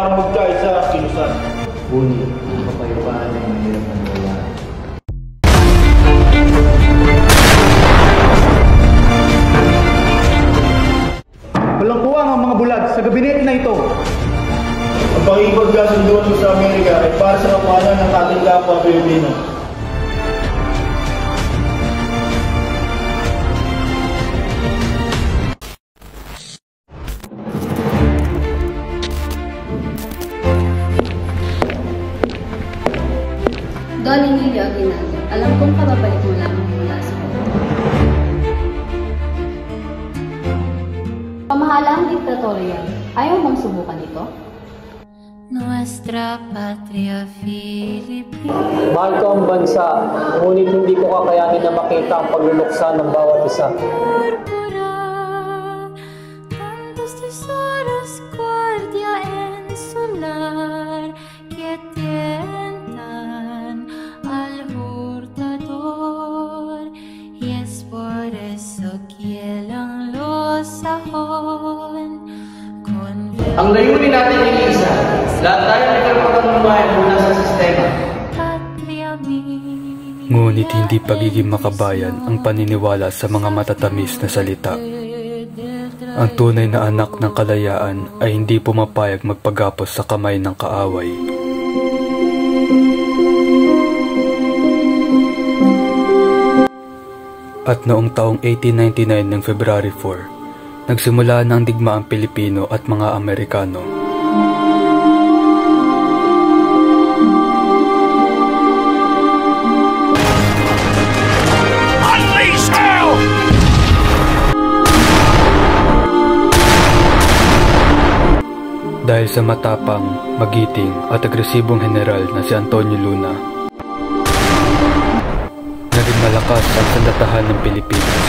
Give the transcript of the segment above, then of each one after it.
para magkaisa ang kilusan. Ngunit ang kapayapaan ay mahirap na wala. Walang kuwang ang mga bulag sa gabinete na ito. Ang pakikipagkasunduan mo sa Amerika ay para sa kapakanan ng ating kapwa Pilipino. Don Emilio Aguinaldo, alam kong kababalik mo lamang mula sa Cuba. Pamahalaang diktatorya, ayaw mong subukan ito? Nuestra patria Filipina. Mahal ko ang bansa, ngunit hindi ko kakayanin na makita ang pagluluksa ng bawat isa. Tantos tesoros guardia en su lar que tientan al hurtador, y es por eso quieran los sajón. Ang layunin natin ay isa. Lahat tayo ay karapatang lumayan mula sa sistema. Ngunit hindi pagiging makabayan ang paniniwala sa mga matatamis na salita. Ang tunay na anak ng kalayaan ay hindi pumapayag magpagapos sa kamay ng kaaway. At noong taong 1899 ng February 4, nagsimula na ang digmaang Pilipino at mga Amerikano. Unleash hell! Dahil sa matapang, magiting at agresibong general na si Antonio Luna, naging malakas ang sandatahan ng Pilipinas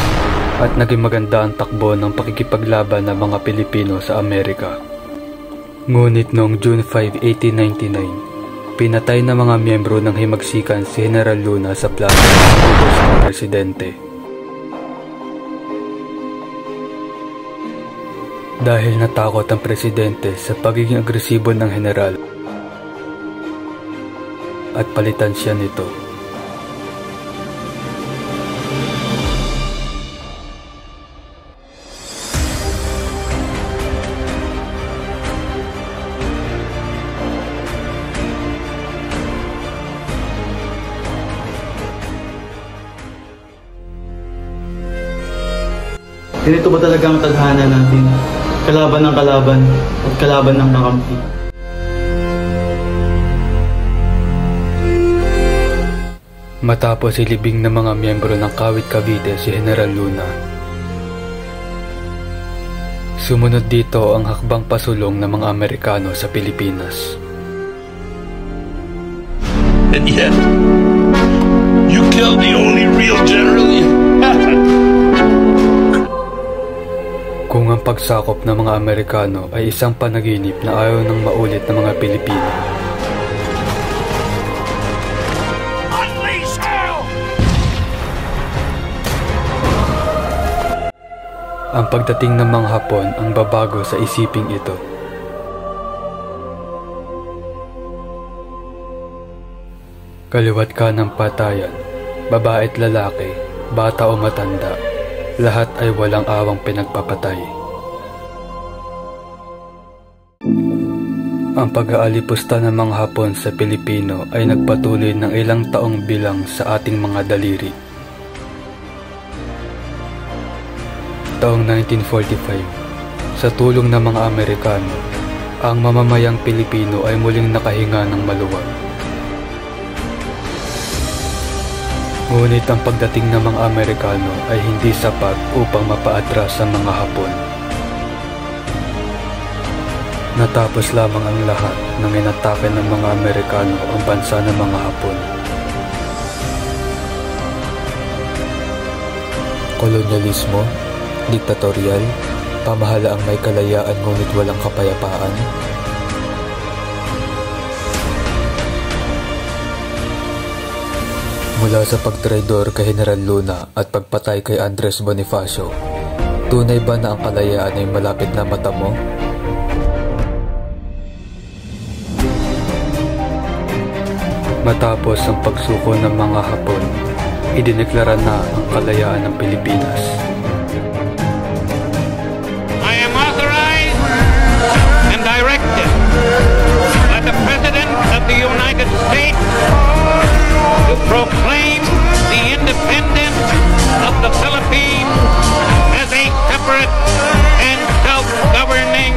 at naging maganda ang takbo ng pakikipaglaban ng mga Pilipino sa Amerika. Ngunit noong June 5, 1899, pinatay na mga miyembro ng himagsikan si General Luna sa plano ng presidente. Dahil natakot ang presidente sa pagiging agresibo ng general at palitan siya nito. Ganito ba talaga ang tadhana natin? Kalaban ng kalaban at kalaban ng kakampi. Matapos ilibing ng mga miyembro ng Kawit Cavite si General Luna, sumunod dito ang hakbang pasulong ng mga Amerikano sa Pilipinas. And yet, you killed the only real general you had. Kung ang pagsakop ng mga Amerikano ay isang panaginip na ayaw nang maulit ng mga Pilipino, ang pagdating ng mga Hapon ang babago sa isiping ito. Kaliwat ka ng patayan, babae at lalaki, bata o matanda, lahat ay walang awang pinagpapatay. Ang pag-aalipusta ng mga Hapon sa Pilipino ay nagpatuloy ng ilang taong bilang sa ating mga daliri. Taong 1945, sa tulong ng mga Amerikano, ang mamamayang Pilipino ay muling nakahinga ng maluwag. Ngunit ang pagdating ng mga Amerikano ay hindi sapat upang mapaatras ang mga Hapon. Natapos lamang ang lahat nang inatake ng mga Amerikano ang bansa ng mga Hapon. Kolonyalismo, diktatorial, pamahalaang may kalayaan ngunit walang kapayapaan. Mula sa pagtraidor kay General Luna at pagpatay kay Andres Bonifacio, tunay ba na ang kalayaan ay malapit na mata mo? Matapos ang pagsuko ng mga Hapon, idineklara na ang kalayaan ng Pilipinas. I am authorized and directed by the President of the United States to proclaim the independence of the Philippines as a separate and self-governing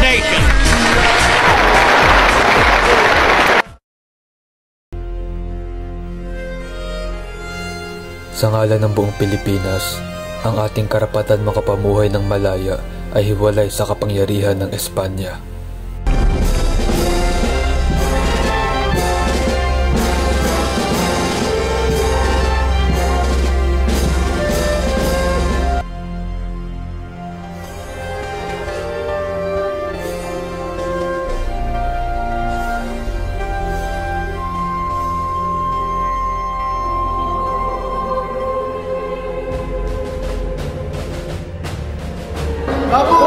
nation. Sa ngalan ng buong Pilipinas, ang ating karapatan makapamuhay ng malaya ay hiwalay sa kapangyarihan ng Espanya. Apo!